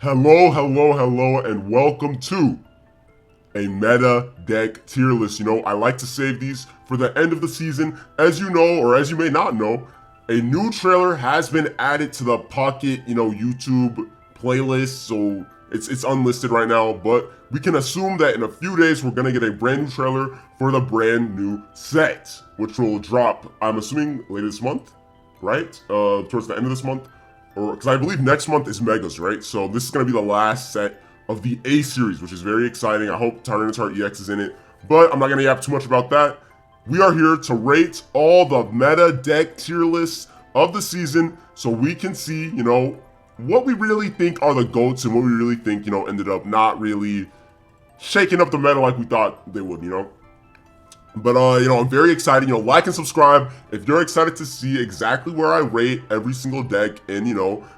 Hello, and welcome to a meta deck tier list. I like to save these for the end of the season. As you know, or as you may not know, a new trailer has been added to the Pocket, YouTube playlist. So it's unlisted right now, but we can assume that in a few days we're gonna get a brand new trailer for the brand new set, which will drop, I'm assuming, later this month, right? Towards the end of this month. Or because I believe next month is Megas, right? So this is going to be the last set of the A series, which is very exciting. I hope Tyranitar EX is in it, but I'm not going to yap too much about that. We are here to rate all the meta deck tier lists of the season so we can see, what we really think are the GOATs and what we really think, ended up not really shaking up the meta like we thought they would. But, I'm very excited. Like and subscribe if you're excited to see exactly where I rate every single deck and,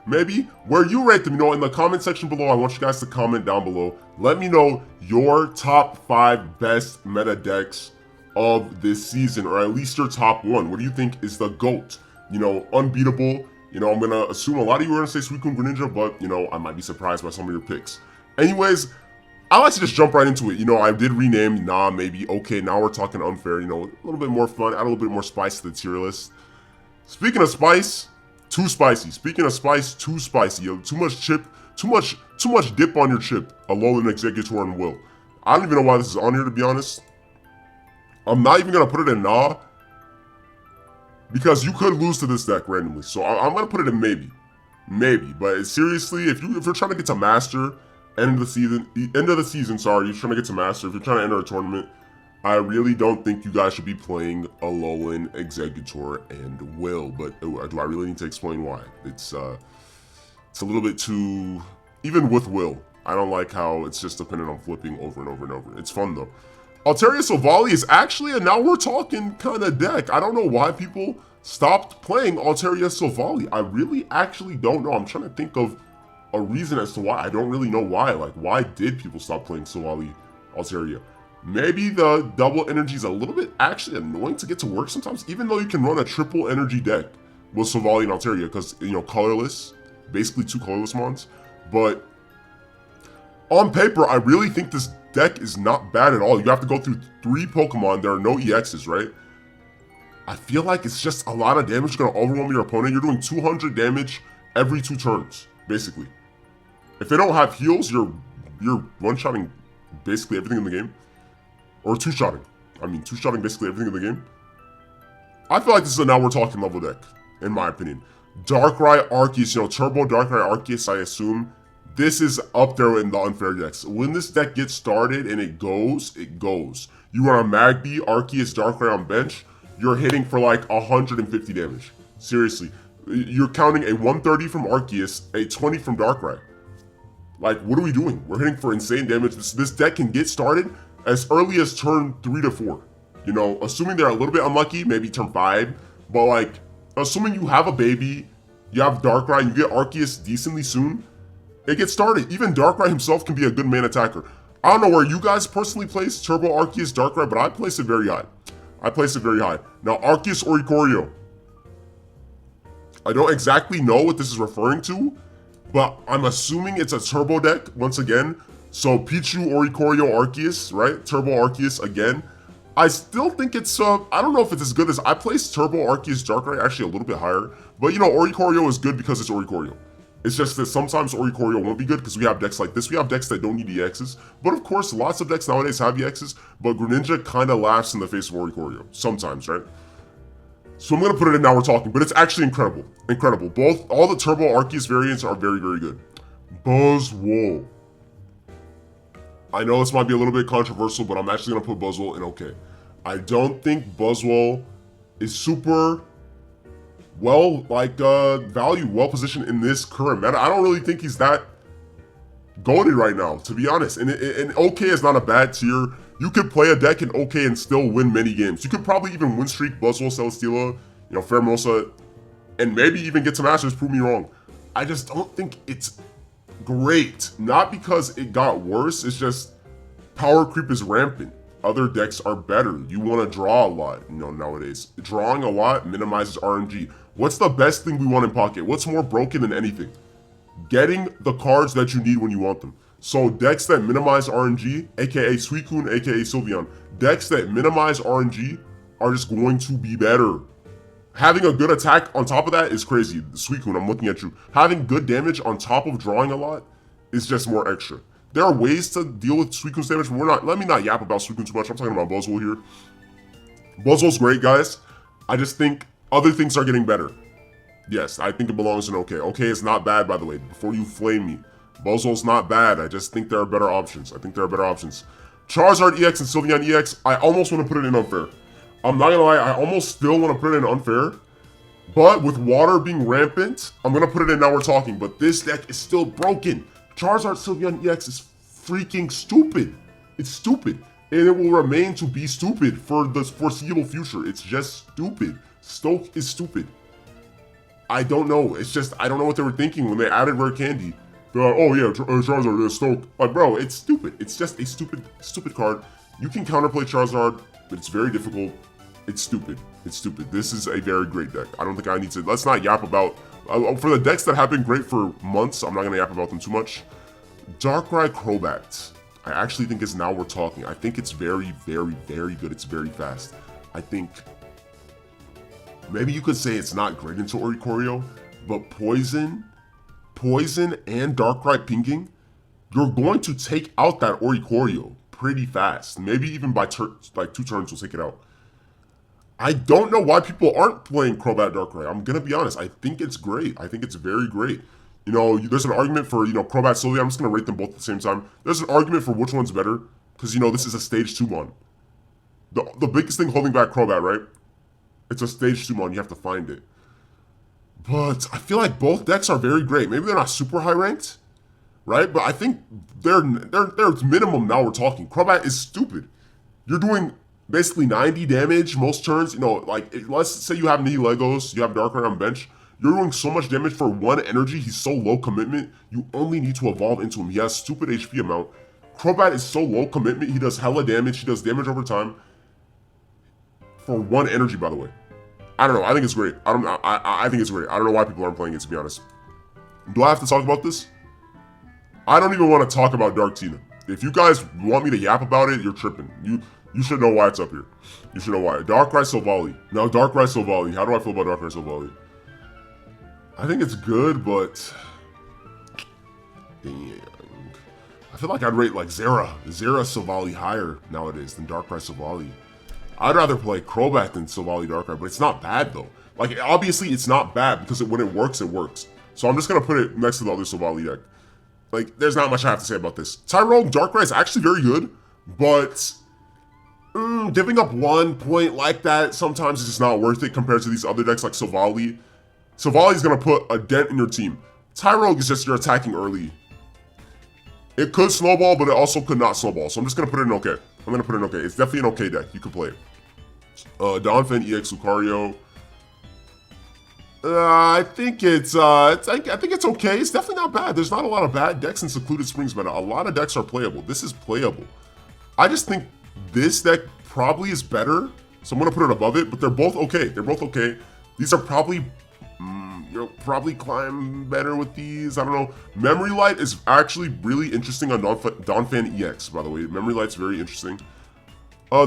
maybe where you rate them. In the comment section below, I want you guys to comment down below. Let me know your top 5 best meta decks of this season, or at least your top 1. What do you think is the GOAT? Unbeatable. I'm going to assume a lot of you are going to say Suicune Greninja, but, I might be surprised by some of your picks. Anyways, I like to just jump right into it. I did rename, maybe, okay, now we're talking unfair, a little bit more fun, add a little bit more spice to the tier list. Speaking of spice, too spicy. Speaking of spice, too spicy. Too much chip, too much dip on your chip. Alolan Executor and Will. I don't even know why this is on here, to be honest. I'm not even going to put it in nah, because you could lose to this deck randomly. So I'm going to put it in maybe. Maybe, but seriously, if you're trying to get to Master, end of the season, sorry, you're trying to get to Master, if you're trying to enter a tournament, I really don't think you guys should be playing Alolan, Executor, and Will. But do I really need to explain why? It's a little bit too, even with Will, I don't like how it's just dependent on flipping over and over and over. It's fun though. Altaria Sylveon is actually a now we're talking kind of deck. I don't know why people stopped playing Altaria Sylveon. I really actually don't know. I'm trying to think of a reason as to why. I don't really know why. Like, why did people stop playing Sylveon Altaria? Maybe the double energy is a little bit actually annoying to get to work sometimes, even though you can run a triple energy deck with Sylveon Altaria, because, colorless, basically 2 colorless mons. But on paper, I really think this deck is not bad at all. You have to go through 3 Pokemon. There are no EXs, right? I feel like it's just a lot of damage going to overwhelm your opponent. You're doing 200 damage every 2 turns, basically. If they don't have heals, you're one-shotting basically everything in the game. Or 2-shotting. I mean, 2-shotting basically everything in the game. I feel like this is a now we're talking level deck, in my opinion. Darkrai Arceus, Turbo Darkrai Arceus, I assume. This is up there in the unfair decks. When this deck gets started and it goes, it goes. You run a Magby, Arceus, Darkrai on bench, you're hitting for like 150 damage. Seriously. You're counting a 130 from Arceus, a 20 from Darkrai. Like, what are we doing? We're hitting for insane damage. This deck can get started as early as turn 3 to 4. Assuming they're a little bit unlucky, maybe turn 5. But, like, assuming you have a baby, you have Darkrai, and you get Arceus decently soon, it gets started. Even Darkrai himself can be a good main attacker. I don't know where you guys personally place Turbo Arceus Darkrai, but I place it very high. Now, Arceus Oricorio. I don't exactly know what this is referring to, but I'm assuming it's a turbo deck once again. So Pichu, Oricorio, Arceus, right? Turbo Arceus again. I still think it's, I don't know if it's as good as, I placed Turbo Arceus Darkrai actually a little bit higher. But Oricorio is good because it's Oricorio. It's just that sometimes Oricorio won't be good because we have decks like this. We have decks that don't need EXs. But of course, lots of decks nowadays have EXs. But Greninja kind of laughs in the face of Oricorio. Sometimes, right? So I'm going to put it in now we're talking, but it's actually incredible. Incredible. All the Turbo Arceus variants are very, very good. Buzzwole. I know this might be a little bit controversial, but I'm actually going to put Buzzwole in okay. I don't think Buzzwole is super valued, well positioned in this current meta. I don't really think he's that goated right now, to be honest. And okay is not a bad tier. You could play a deck in okay and still win many games. You could probably even win streak Buzzwole, Celesteela, Pheromosa, and maybe even get to Masters, prove me wrong. I just don't think it's great. Not because it got worse, it's just power creep is rampant. Other decks are better. You want to draw a lot, nowadays. Drawing a lot minimizes RNG. What's the best thing we want in Pocket? What's more broken than anything? getting the cards that you need when you want them. So decks that minimize RNG, aka Suicune, aka Sylveon, decks that minimize RNG are just going to be better. Having a good attack on top of that is crazy. Suicune, I'm looking at you. Having good damage on top of drawing a lot is just more extra. There are ways to deal with Suicune's damage, but let me not yap about Suicune too much. I'm talking about Buzzwole here. Buzzwole's great, guys. I just think other things are getting better. Yes, I think it belongs in OK. OK is not bad, by the way, before you flame me. Buzzwole's not bad. I just think there are better options. Charizard EX and Sylveon EX, I almost want to put it in unfair. I'm not gonna lie, I almost still want to put it in unfair. But with water being rampant, I'm gonna put it in Now We're Talking. But this deck is still broken. Charizard Sylveon EX is freaking stupid. It's stupid. And it will remain to be stupid for the foreseeable future. It's just stupid. Stoke is stupid. I don't know. It's just, I don't know what they were thinking when they added Rare Candy. They're like, oh yeah, Charizard, Stoke. Like, bro, it's stupid. It's just a stupid card. You can counterplay Charizard, but it's very difficult. It's stupid. It's stupid. This is a very great deck. I don't think I need to, let's not yap about, for the decks that have been great for months, I'm not going to yap about them too much. Darkrai Crobat, I actually think is Now We're Talking. I think it's very, very, very good. It's very fast. I think maybe you could say it's not great into Oricorio, but Poison and Darkrai pinging, you're going to take out that Oricorio pretty fast. Maybe even by like 2 turns, you'll take it out. I don't know why people aren't playing Crobat Darkrai. I'm going to be honest. I think it's great. I think it's very great. You know, there's an argument for, Crobat Sylveon. I'm just going to rate them both at the same time. There's an argument for which one's better, because, this is a Stage 2 mon. The biggest thing holding back Crobat, right? It's a Stage 2 mon. You have to find it. But I feel like both decks are very great. Maybe they're not super high ranked, right? But I think they're minimum Now We're Talking. Crobat is stupid. You're doing basically 90 damage most turns. Let's say you have Nihilegos, you have Darkrai on bench. You're doing so much damage for 1 energy. He's so low commitment. You only need to evolve into him. He has stupid HP amount. Crobat is so low commitment. He does hella damage. He does damage over time for 1 energy, by the way. I don't know. I think it's great. I think it's great. I don't know why people aren't playing it, to be honest. Do I have to talk about this? I don't even want to talk about Dark Tina. If you guys want me to yap about it, you're tripping. You should know why it's up here. You should know why. Darkrai Silvally. Now, Darkrai Silvally. How do I feel about Darkrai Silvally? I think it's good, but dang, I feel like I'd rate like Zera Silvally higher nowadays than Darkrai Silvally. I'd rather play Crobat than Silvally Darkrai, but it's not bad though. Like, obviously it's not bad because when it works, it works. So I'm just gonna put it next to the other Silvally deck. Like, there's not much I have to say about this. Tyrone Darkrai is actually very good, but giving up 1 point like that sometimes is just not worth it compared to these other decks like Silvally. Silvally's gonna put a dent in your team. Tyrogue is just you're attacking early. It could snowball, but it also could not snowball. So I'm just gonna put it in OK. I'm gonna put it in OK. It's definitely an OK deck. You can play it. Donphan EX Lucario. I think it's okay. It's definitely not bad. There's not a lot of bad decks in Secluded Springs, but a lot of decks are playable. This is playable. I just think this deck probably is better, so I'm gonna put it above it. But they're both okay. They're both okay. These are probably you'll probably climb better with these. I don't know. Memory Light is actually really interesting on Donphan EX, by the way. Memory Light's very interesting.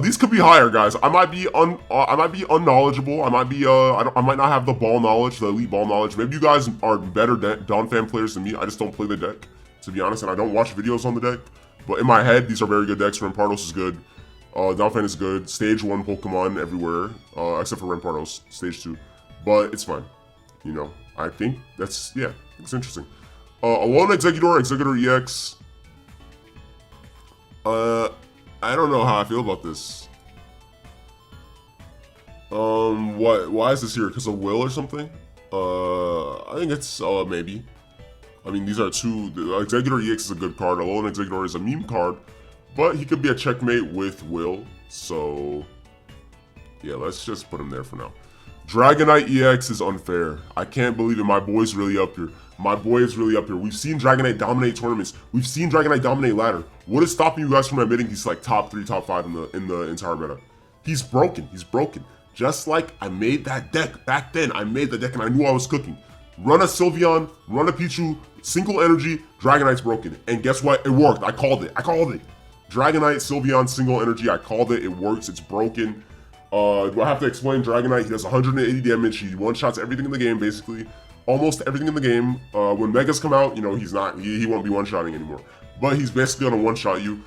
These could be higher, guys. I might be unknowledgeable. I might not have the ball knowledge, the elite ball knowledge. Maybe you guys are better Donphan players than me. I just don't play the deck, to be honest, and I don't watch videos on the deck. But in my head, these are very good decks. Rampardos is good. Donphan is good. Stage 1 Pokemon everywhere, except for Rampardos, Stage 2. But it's fine. I think it's interesting. Alone Executor EX. I don't know how I feel about this. Why is this here? Because of Will or something? I think it's, maybe. I mean, these are two, Executor EX is a good card. Alone Executor is a meme card, but he could be a checkmate with Will, so yeah, let's just put him there for now. Dragonite EX is unfair. I can't believe it. My boy's really up here. My boy is really up here. We've seen Dragonite dominate tournaments. We've seen Dragonite dominate ladder. What is stopping you guys from admitting he's like top 3, top 5 in the entire meta? He's broken. He's broken. Just like I made that deck back then. I made the deck and I knew I was cooking. Run a Sylveon, run a Pichu, single energy, Dragonite's broken. And guess what? It worked. I called it. Dragonite, Sylveon, single energy. I called it. It works. It's broken. Do I have to explain Dragonite? He does 180 damage. He one-shots everything in the game, basically. Almost everything in the game. When Megas come out, you know, he won't be one-shotting anymore. But he's basically gonna one-shot you.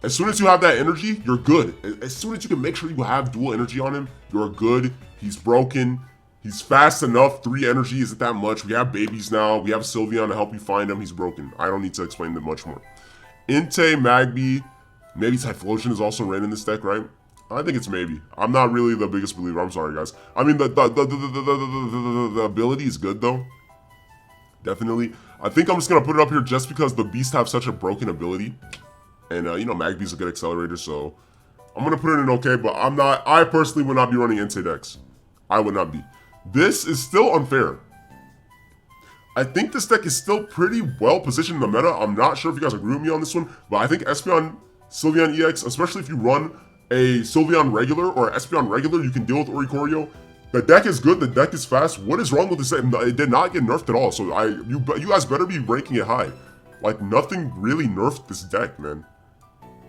As soon as you have that energy, you're good. As soon as you can make sure you have dual energy on him, you're good. He's broken. He's fast enough. 3 energy isn't that much. We have babies now. We have Sylveon to help you find him. He's broken. I don't need to explain that much more. Entei, Magby, maybe Typhlosion is also ran in this deck, right? I think it's maybe. I'm not really the biggest believer. I'm sorry, guys. I mean, the ability is good, though. Definitely. I think I'm just going to put it up here just because the Beasts have such a broken ability. And, you know, Magby's a good accelerator, so I'm going to put it in okay, but I personally would not be running Entei decks. I would not be. This is still unfair. I think this deck is still pretty well positioned in the meta. I'm not sure if you guys agree with me on this one, but I think Espeon, Sylveon EX, especially if you run a Sylveon regular or Espeon regular, you can deal with Oricorio. The deck is good, the deck is fast. What is wrong with this deck? It did not get nerfed at all, so you guys better be ranking it high. Like, nothing really nerfed this deck, man.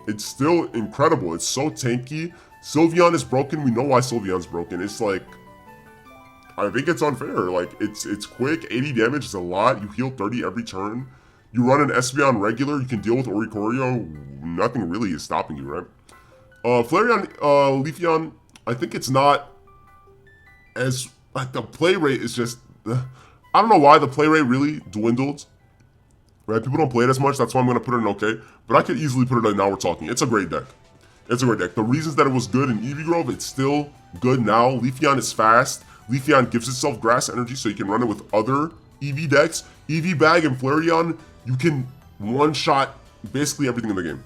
It's still incredible. It's so tanky. Sylveon is broken. We know why Sylveon's broken. It's like, I think it's unfair. Like, it's quick. 80 damage is a lot. You heal 30 every turn. You run an Espeon regular. You can deal with Oricorio. Nothing really is stopping you, right? Flareon, Leafeon, I think it's not as, like, the play rate is just, I don't know why the play rate really dwindled. Right? People don't play it as much. That's why I'm going to put it in okay. But I could easily put it in Now We're Talking. It's a great deck. It's a great deck. The reasons that it was good in Eevee Grove, it's still good now. Leafeon is fast. Leafeon gives itself grass energy, so you can run it with other Eevee decks. Eevee Bag and Flareon, you can one-shot basically everything in the game.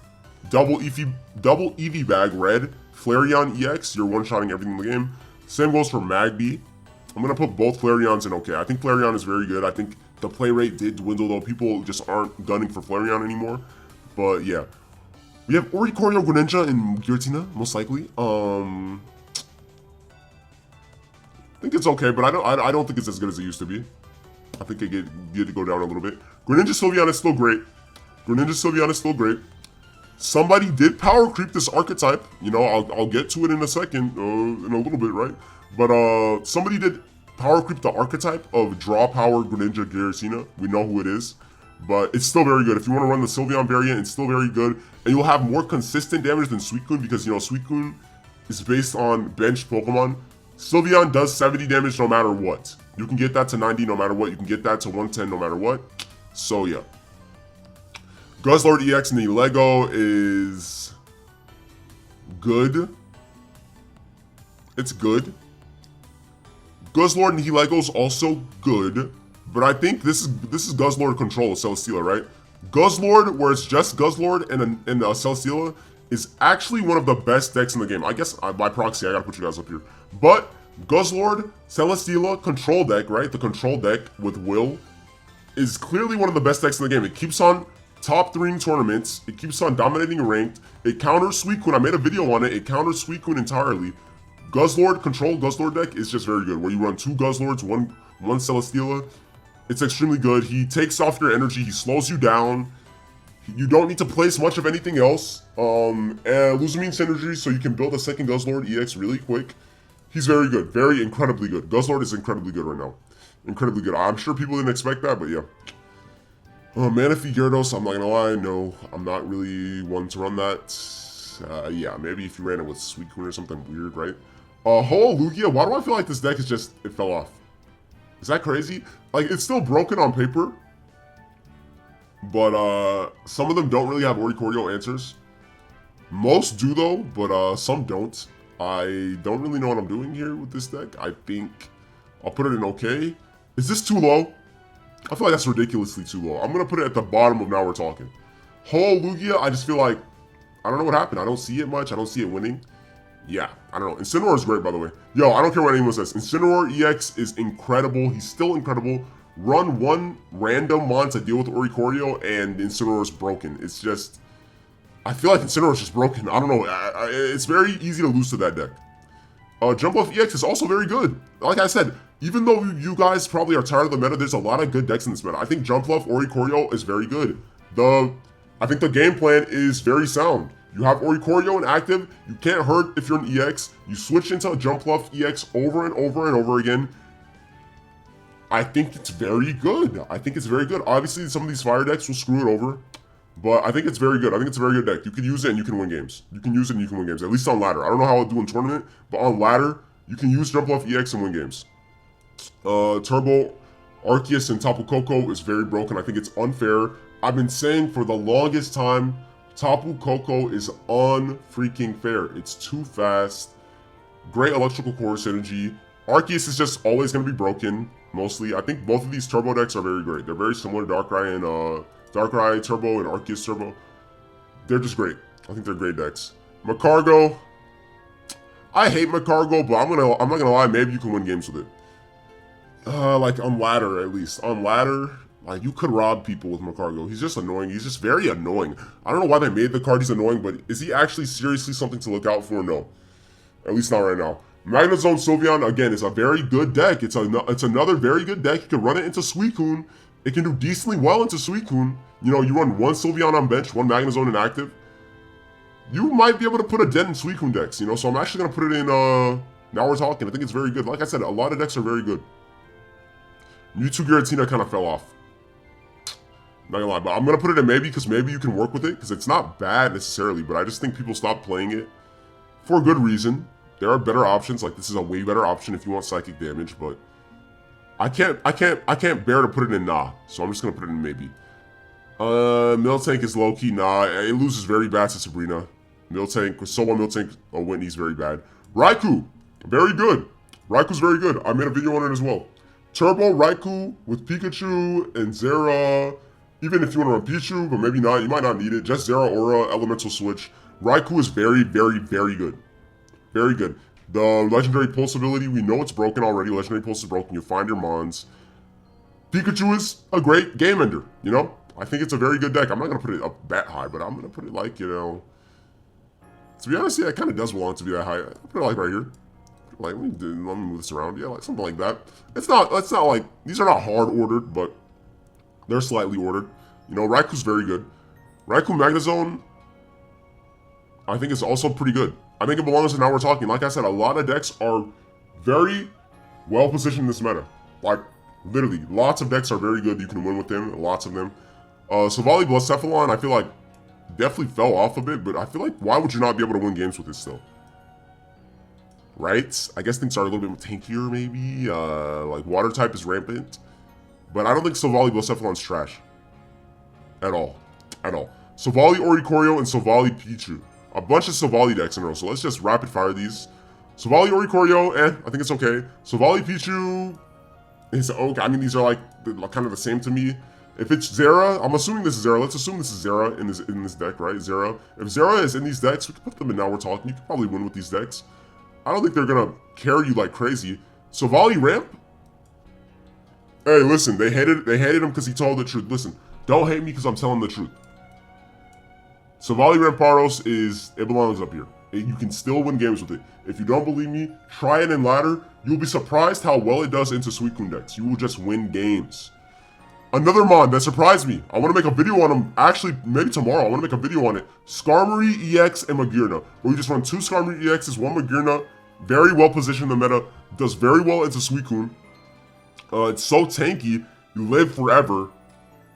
Double Eevee Bag red, Flareon EX, you're one-shotting everything in the game. Same goes for Magby. I'm going to put both Flareons in okay. I think Flareon is very good. I think the play rate did dwindle, though. People just aren't gunning for Flareon anymore. But, yeah. We have Oricorio, Greninja, and Giratina, most likely. I think it's okay, but I don't think it's as good as it used to be. I think it did go down a little bit. Greninja Sylveon is still great. Somebody did power creep this archetype. You know, I'll get to it in a second, in a little bit, right? But somebody did power creep the archetype of draw power Greninja Giratina. We know who it is, but it's still very good. If you want to run the Sylveon variant, it's still very good, and you'll have more consistent damage than Suicune because, you know, Suicune is based on benched Pokemon. Sylveon does 70 damage no matter what. You can get that to 90 no matter what. You can get that to 110 no matter what. So yeah. Guzzlord EX in the Lego is good. It's good. Guzzlord and Lego's also good, but I think this is Guzzlord control of Celesteela, right? Guzzlord, where it's just Guzzlord and Celesteela, is actually one of the best decks in the game. I guess by proxy, I gotta put you guys up here. But Guzzlord, Celesteela, control deck, right? The control deck with Will is clearly one of the best decks in the game. It keeps on top 3 tournaments. It keeps on dominating ranked. It counters Suicune. I made a video on it. It counters Suicune entirely. Guzzlord, control Guzzlord deck is just very good, where you run 2 Guzzlords, one Celesteela. It's extremely good. He takes off your energy. He slows you down. You don't need to place much of anything else. Luzamine synergy, so you can build a second Guzzlord EX really quick. He's very good. Very incredibly good. Guzzlord is incredibly good right now. Incredibly good. I'm sure people didn't expect that, but yeah. Manaphy Gyarados, I'm not gonna lie, no, I'm not really one to run that. Yeah, maybe if you ran it with Suicune or something weird, right? Lugia, why do I feel like this deck is just, it fell off? Is that crazy? Like, it's still broken on paper, but some of them don't really have Oricorio answers. Most do though, but some don't. I don't really know what I'm doing here with this deck. I think I'll put it in okay. Is this too low? I feel like that's ridiculously too low. I'm going to put it at the bottom of Now We're Talking. Lugia, I just feel like, I don't know what happened. I don't see it much. I don't see it winning. Yeah, I don't know. Incineroar is great, by the way. Yo, I don't care what anyone says. Incineroar EX is incredible. He's still incredible. Run 1 random mon to deal with Oricorio, and Incineroar is broken. It's just, I feel like Incineroar is just broken. I don't know. It's very easy to lose to that deck. Jump Off EX is also very good. Like I said, Even though you guys probably are tired of the meta, there's a lot of good decks in this meta. I think Jumpluff Oricorio is very good. I think the game plan is very sound. You have Oricorio in active, you can't hurt if you're an EX, you switch into a Jumpluff EX over and over and over again. I think it's very good. I think it's very good. Obviously, some of these fire decks will screw it over, but I think it's very good. I think it's a very good deck. You can use it and you can win games. You can use it and you can win games, at least on ladder. I don't know how I'll do in tournament, but on ladder, you can use Jumpluff EX and win games. Turbo Arceus and Tapu Koko is very broken. I think it's unfair. I've been saying for the longest time, Tapu Koko is unfreaking fair. It's too fast. Great electrical core synergy. Arceus is just always going to be broken, mostly. I think both of these turbo decks are very great. They're very similar to Darkrai and Darkrai Turbo and Arceus Turbo. They're just great. I think they're great decks. Magcargo. I hate Magcargo, but I'm not gonna lie, maybe you can win games with it. Like on ladder at least. On ladder, like you could rob people with Magcargo. He's just annoying. He's just very annoying. I don't know why they made the card. He's annoying, but is he actually seriously something to look out for? No. At least not right now. Magnezone Sylveon, again, is a very good deck. It's another very good deck. You can run it into Suicune. It can do decently well into Suicune. You know, you run one Sylveon on bench, one Magnezone inactive. You might be able to put a dent in Suicune decks, you know? So I'm actually going to put it in, Now We're Talking. I think it's very good. Like I said, a lot of decks are very good. Mewtwo Giratina kind of fell off. Not gonna lie, but I'm gonna put it in maybe because maybe you can work with it because it's not bad necessarily, but I just think people stop playing it for a good reason. There are better options, like this is a way better option if you want psychic damage, but I can't bear to put it in nah, so I'm just gonna put it in maybe. Miltank is low-key nah, it loses very bad to Sabrina. Miltank, solo Miltank Whitney's very bad. Raikou, very good. Raikou's very good. I made a video on it as well. Turbo Raikou with Pikachu and Zera. Even if you want to run Pichu, but maybe not, you might not need it. Just Zera Aura, Elemental Switch. Raikou is very, very, very good. Very good. The Legendary Pulse ability, we know it's broken already. Legendary Pulse is broken. You find your Mons. Pikachu is a great game ender, you know? I think it's a very good deck. I'm not going to put it up that high, but I'm going to put it like, you know... To be honest, yeah, it kind of does belong to be that high. I'll put it like right here. Like, let me move this around. Yeah, like something like that. It's not like, these are not hard ordered, but they're slightly ordered. You know, Raikou's very good. Raikou Magnezone, I think it's also pretty good. I think it belongs to Now We're Talking. Like I said, a lot of decks are very well positioned in this meta. Like, literally, lots of decks are very good. You can win with them, lots of them. Savali Blacephalon, I feel like, definitely fell off a bit, but I feel like, why would you not be able to win games with this still? Right? I guess things are a little bit tankier, maybe. Like, water type is rampant. But I don't think Savali Blacephalon's trash. At all. At all. Savali Oricorio and Savali Pichu. A bunch of Savali decks in a row, so let's just rapid fire these. Savali Oricorio, I think it's okay. Savali Pichu is okay. I mean, these are like kind of the same to me. If it's Zera, I'm assuming this is Zera. Let's assume this is Zera in this deck, right? Zera. If Zera is in these decks, we can put them in Now We're Talking. You can probably win with these decks. I don't think they're gonna carry you like crazy. Savali Ramp? Hey, listen, they hated him because he told the truth. Listen, don't hate me because I'm telling the truth. Savali Ramparos it belongs up here. You can still win games with it. If you don't believe me, try it in ladder. You'll be surprised how well it does into Suicune decks. You will just win games. Another Mon that surprised me. I want to make a video on him. Actually, maybe tomorrow. I want to make a video on it. Skarmory EX and Magearna. Where you just run 2 Skarmory EXs, 1 Magearna. Very well positioned in the meta. Does very well into Suicune. It's so tanky. You live forever.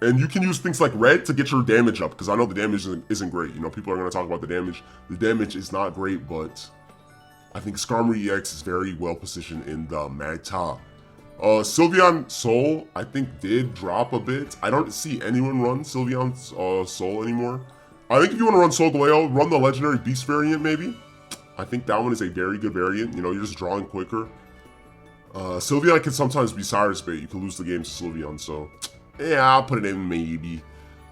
And you can use things like red to get your damage up, because I know the damage isn't great. You know, people are going to talk about the damage. The damage is not great, but I think Skarmory EX is very well positioned in the meta. Sylveon Soul, I think, did drop a bit. I don't see anyone run Sylveon Soul anymore. I think if you want to run Solgaleo, run the Legendary Beast variant, maybe. I think that one is a very good variant. You know, you're just drawing quicker. Sylveon can sometimes be Cyrus bait. You can lose the game to Sylveon, so... yeah, I'll put it in maybe.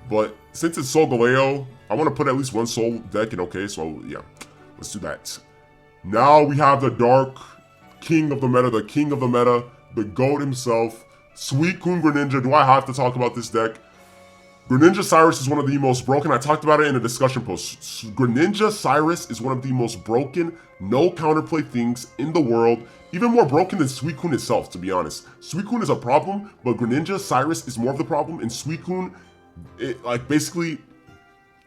But since it's Solgaleo, I want to put at least 1 Soul deck in, okay? So, yeah, let's do that. Now we have the Dark King of the meta, the GOAT himself, Suicune Greninja. Do I have to talk about this deck? Greninja Cyrus is one of the most broken. I talked about it in a discussion post. Greninja Cyrus is one of the most broken, no counterplay things in the world. even more broken than Suicune itself, to be honest. Suicune is a problem, but Greninja Cyrus is more of the problem, and Suicune, like, basically,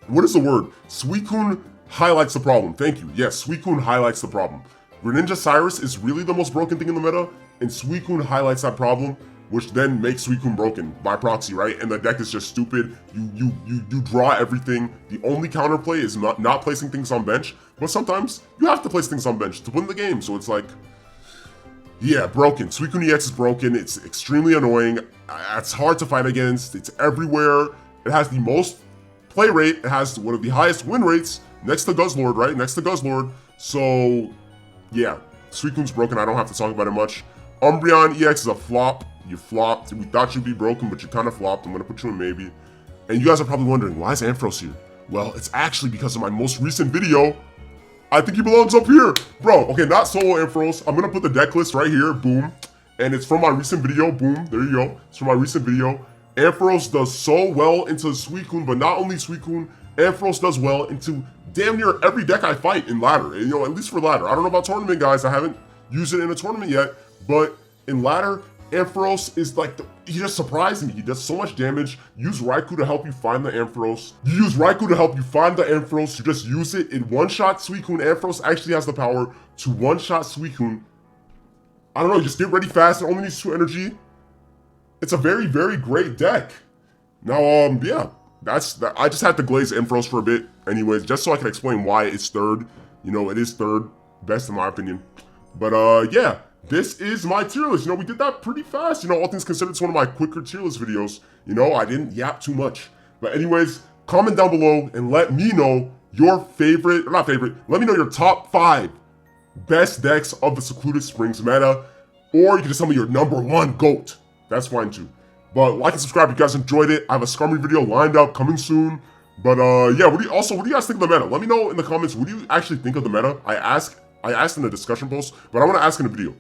what is the word? Suicune highlights the problem. Thank you. Yes, Suicune highlights the problem. Greninja Cyrus is really the most broken thing in the meta, and Suicune highlights that problem, which then makes Suicune broken by proxy, right? And the deck is just stupid. You draw everything. The only counterplay is not placing things on bench, but sometimes you have to place things on bench to win the game. So it's like, yeah, broken. Suicune EX is broken. It's extremely annoying. It's hard to fight against. It's everywhere. It has the most play rate. It has one of the highest win rates next to Guzzlord, right? Next to Guzzlord. So yeah, Suicune's broken. I don't have to talk about it much. Umbreon EX is a flop. You flopped. We thought you'd be broken, but you kind of flopped. I'm going to put you in maybe. And you guys are probably wondering, why is Ampharos here? Well, it's actually because of my most recent video. I think he belongs up here. Bro, okay, not solo Ampharos. I'm going to put the deck list right here. Boom. And it's from my recent video. Boom. There you go. It's from my recent video. Ampharos does so well into Suicune, but not only Suicune, Ampharos does well into damn near every deck I fight in ladder. You know, at least for ladder. I don't know about tournament, guys. I haven't used it in a tournament yet, but in ladder, Ampharos is like, he just surprised me. He does so much damage. Use Raikou to help you find the Ampharos. You use Raikou to help you find the Ampharos. You just use it. In one-shot Suicune, Ampharos actually has the power to one-shot Suicune. I don't know, just get ready fast. It only needs 2 energy. It's a very, very great deck. Now, yeah, I just had to glaze Ampharos for a bit anyways, just so I can explain why it's third. You know, it is third best in my opinion. But, yeah. This is my tier list. You know, we did that pretty fast. You know, all things considered, it's one of my quicker tier list videos. You know, I didn't yap too much. But anyways, comment down below and let me know your favorite, or not favorite, let me know your top 5 best decks of the Secluded Springs meta. Or you can just tell me your #1 GOAT. That's fine too. But like and subscribe if you guys enjoyed it. I have a Scummy video lined up coming soon. But yeah, what do you guys think of the meta? Let me know in the comments, what do you actually think of the meta? I asked in the discussion post, but I want to ask in the video.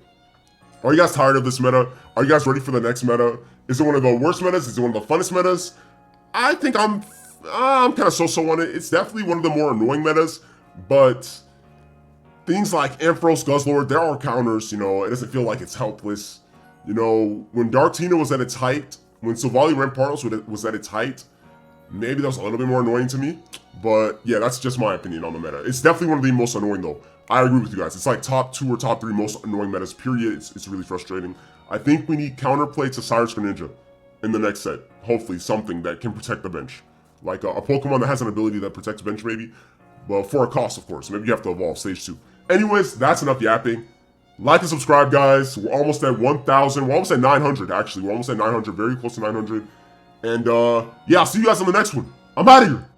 Are you guys tired of this meta? Are you guys ready for the next meta? Is it one of the worst metas? Is it one of the funnest metas? I think I'm kind of so-so on it. It's definitely one of the more annoying metas, but things like Ampharos, Guzzlord, there are counters, you know, it doesn't feel like it's helpless. You know, when Darktina was at its height, when Sylveon Rampardos was at its height, maybe that was a little bit more annoying to me, but yeah, that's just my opinion on the meta. It's definitely one of the most annoying though. I agree with you guys. It's like top 2 or top 3 most annoying metas, period. It's really frustrating. I think we need counterplay to Cyrus Greninja in the next set. Hopefully something that can protect the bench. Like a Pokemon that has an ability that protects bench maybe. Well, for a cost, of course. Maybe you have to evolve stage 2. Anyways, that's enough yapping. Like and subscribe, guys. We're almost at 1,000. We're almost at 900, actually. We're almost at 900, very close to 900. And yeah, I'll see you guys on the next one. I'm out of here.